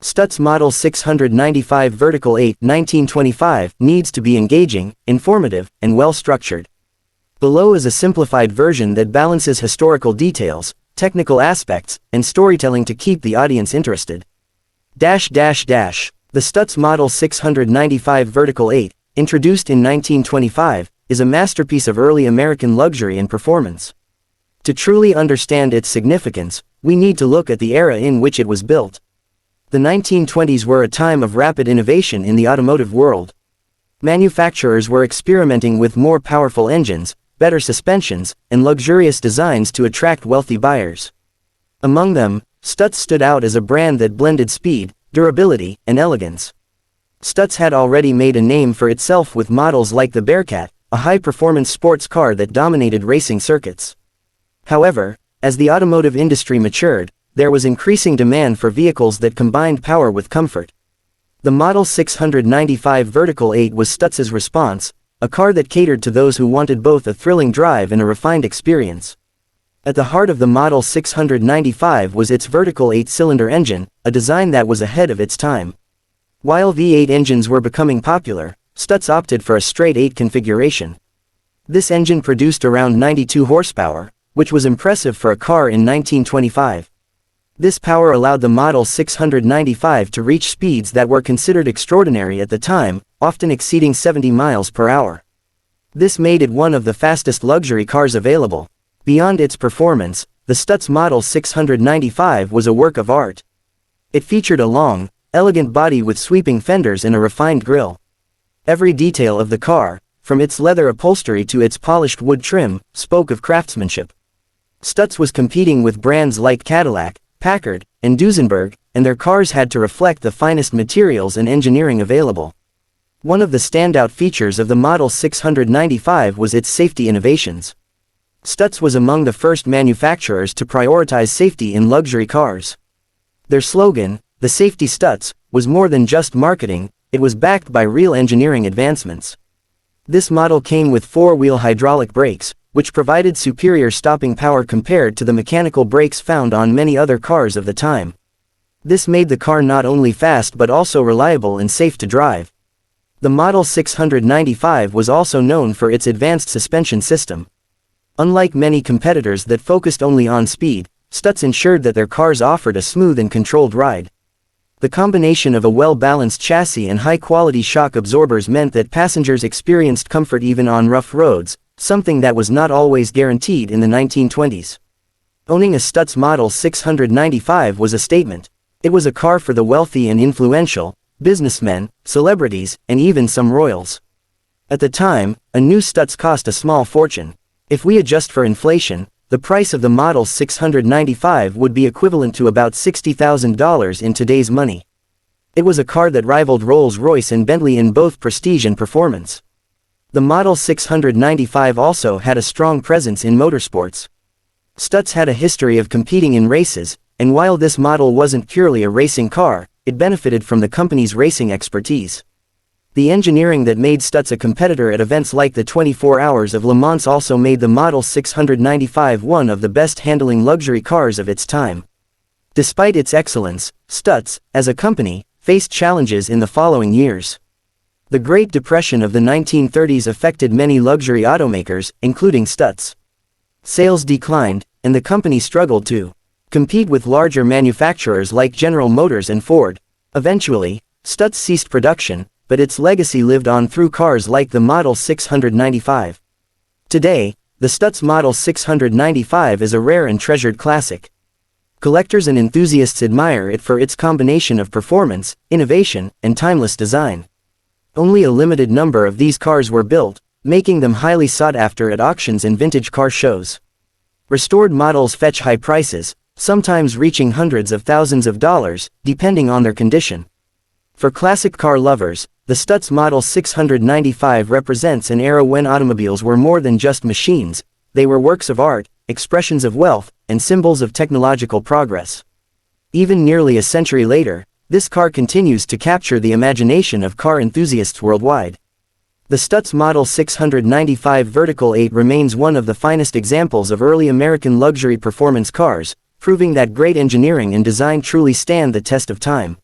Stutz Model 695 Vertical 8, 1925 needs to be engaging, informative, and well-structured. Below is a simplified version that balances historical details, technical aspects, and storytelling to keep the audience interested. The Stutz Model 695 Vertical 8, introduced in 1925, is a masterpiece of early American luxury and performance. To truly understand its significance, we need to look at the era in which it was built. The 1920s were a time of rapid innovation in the automotive world. Manufacturers were experimenting with more powerful engines, better suspensions, and luxurious designs to attract wealthy buyers. Among them, Stutz stood out as a brand that blended speed, durability, and elegance. Stutz had already made a name for itself with models like the Bearcat, a high-performance sports car that dominated racing circuits. However, as the automotive industry matured, there was increasing demand for vehicles that combined power with comfort. The Model 695 Vertical 8 was Stutz's response, a car that catered to those who wanted both a thrilling drive and a refined experience. At the heart of the Model 695 was its vertical 8-cylinder engine, a design that was ahead of its time. While V8 engines were becoming popular, Stutz opted for a straight 8 configuration. This engine produced around 92 horsepower, which was impressive for a car in 1925. This power allowed the Model 695 to reach speeds that were considered extraordinary at the time, often exceeding 70 miles per hour. This made it one of the fastest luxury cars available. Beyond its performance, the Stutz Model 695 was a work of art. It featured a long, elegant body with sweeping fenders and a refined grille. Every detail of the car, from its leather upholstery to its polished wood trim, spoke of craftsmanship. Stutz was competing with brands like Cadillac, Packard, and Duesenberg, and their cars had to reflect the finest materials and engineering available. One of the standout features of the Model 695 was its safety innovations. Stutz was among the first manufacturers to prioritize safety in luxury cars. Their slogan, "The Safety Stutz," was more than just marketing, it was backed by real engineering advancements. This model came with four-wheel hydraulic brakes, which provided superior stopping power compared to the mechanical brakes found on many other cars of the time. This made the car not only fast but also reliable and safe to drive. The Model 695 was also known for its advanced suspension system. Unlike many competitors that focused only on speed, Stutz ensured that their cars offered a smooth and controlled ride. The combination of a well-balanced chassis and high-quality shock absorbers meant that passengers experienced comfort even on rough roads, something that was not always guaranteed in the 1920s. Owning a Stutz Model 695 was a statement. It was a car for the wealthy and influential, businessmen, celebrities, and even some royals. At the time, a new Stutz cost a small fortune. If we adjust for inflation, the price of the Model 695 would be equivalent to about $60,000 in today's money. It was a car that rivaled Rolls-Royce and Bentley in both prestige and performance. The Model 695 also had a strong presence in motorsports. Stutz had a history of competing in races, and while this model wasn't purely a racing car, it benefited from the company's racing expertise. The engineering that made Stutz a competitor at events like the 24 Hours of Le Mans also made the Model 695 one of the best-handling luxury cars of its time. Despite its excellence, Stutz, as a company, faced challenges in the following years. The Great Depression of the 1930s affected many luxury automakers, including Stutz. Sales declined, and the company struggled to compete with larger manufacturers like General Motors and Ford. Eventually, Stutz ceased production, but its legacy lived on through cars like the Model 695. Today, the Stutz Model 695 is a rare and treasured classic. Collectors and enthusiasts admire it for its combination of performance, innovation, and timeless design. Only a limited number of these cars were built, making them highly sought after at auctions and vintage car shows. Restored models fetch high prices, sometimes reaching hundreds of thousands of dollars, depending on their condition. For classic car lovers, the Stutz Model 695 represents an era when automobiles were more than just machines, they were works of art, expressions of wealth, and symbols of technological progress. Even nearly a century later, this car continues to capture the imagination of car enthusiasts worldwide. The Stutz Model 695 Vertical 8 remains one of the finest examples of early American luxury performance cars, proving that great engineering and design truly stand the test of time.